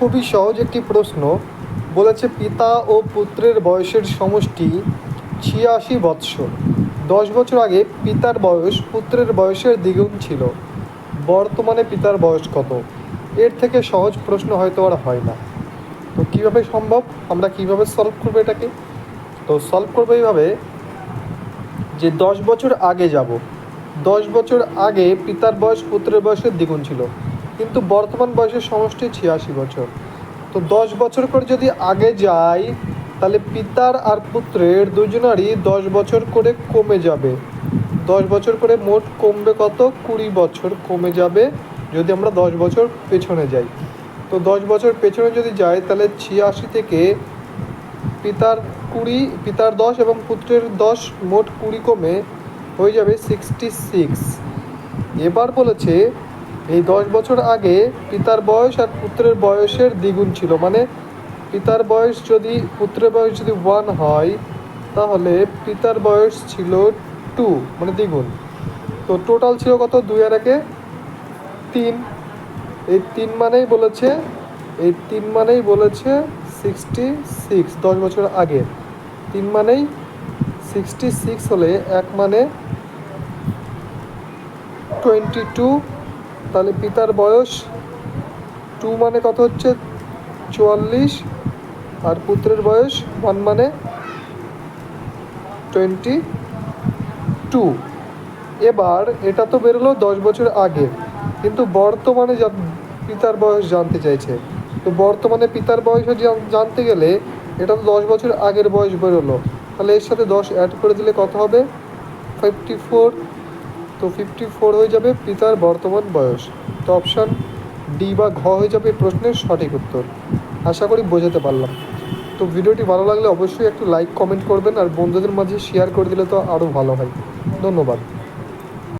খুবই সহজ একটি প্রশ্ন। বলেছে পিতা ও পুত্রের বয়সের সমষ্টি ৮৬ বৎসর। ১০ বছর আগে পিতার বয়স পুত্রের বয়সের দ্বিগুণ ছিল। বর্তমানে পিতার বয়স কত? এর থেকে সহজ প্রশ্ন হয়তো আর হয় না। তো কীভাবে সম্ভব, আমরা কীভাবে সলভ করবো এটাকে? তো সলভ করবো এইভাবে যে ১০ বছর আগে যাব। ১০ বছর আগে পিতার বয়স পুত্রের বয়সের দ্বিগুণ ছিল, কিন্তু বর্তমান বয়সের সমষ্টি ৮৬ বছর। তো ১০ বছর করে যদি আগে যাই, তাহলে পিতার আর পুত্রের দুজনারই ১০ বছর করে কমে যাবে। ১০ বছর করে মোট কমবে কত? ২০ বছর কমে যাবে যদি আমরা ১০ বছর পেছনে যাই। তো ১০ বছর পেছনে যদি যাই, তাহলে ৮৬ থেকে পিতার ১০ এবং পুত্রের ১০, মোট ২০ কমে হয়ে যাবে 66। এবার বলেছে এই ১০ বছর আগে পিতার বয়স আর পুত্রের বয়সের দ্বিগুণ ছিল, মানে পিতার বয়স যদি পুত্রের বয়স যদি 1 হয়, তাহলে পিতার বয়স ছিল 2, মানে দ্বিগুণ। তো টোটাল ছিল কত? 2 আর 1 3। এই ৩ মানেই বলেছে 66। ১০ বছর আগে ৩ মানেই 66 হলে 1 মানে 22। তাহলে পিতার বয়স 2 মানে কত হচ্ছে? 44। আর পুত্রের বয়স 1 মানে 22। এবার এটা তো বেরোলো ১০ বছর আগে, কিন্তু বর্তমানে পিতার বয়স জানতে চাইছে। তো বর্তমানে পিতার বয়স জানতে গেলে এটা তো ১০ বছর আগের বয়স বেরোলো, তাহলে এর সাথে 10 অ্যাড করে দিলে কত হবে? 54। তো 54 হয়ে যাবে পিতার বর্তমান বয়স। তো অপশান ডি বা ঘ হয়ে যাবে এই প্রশ্নের সঠিক উত্তর। আশা করি বোঝাতে পারলাম। তো ভিডিওটি ভালো লাগলে অবশ্যই একটু লাইক কমেন্ট করবেন, আর বন্ধুদের মাঝে শেয়ার করে দিলে তো আরও ভালো হয়। ধন্যবাদ।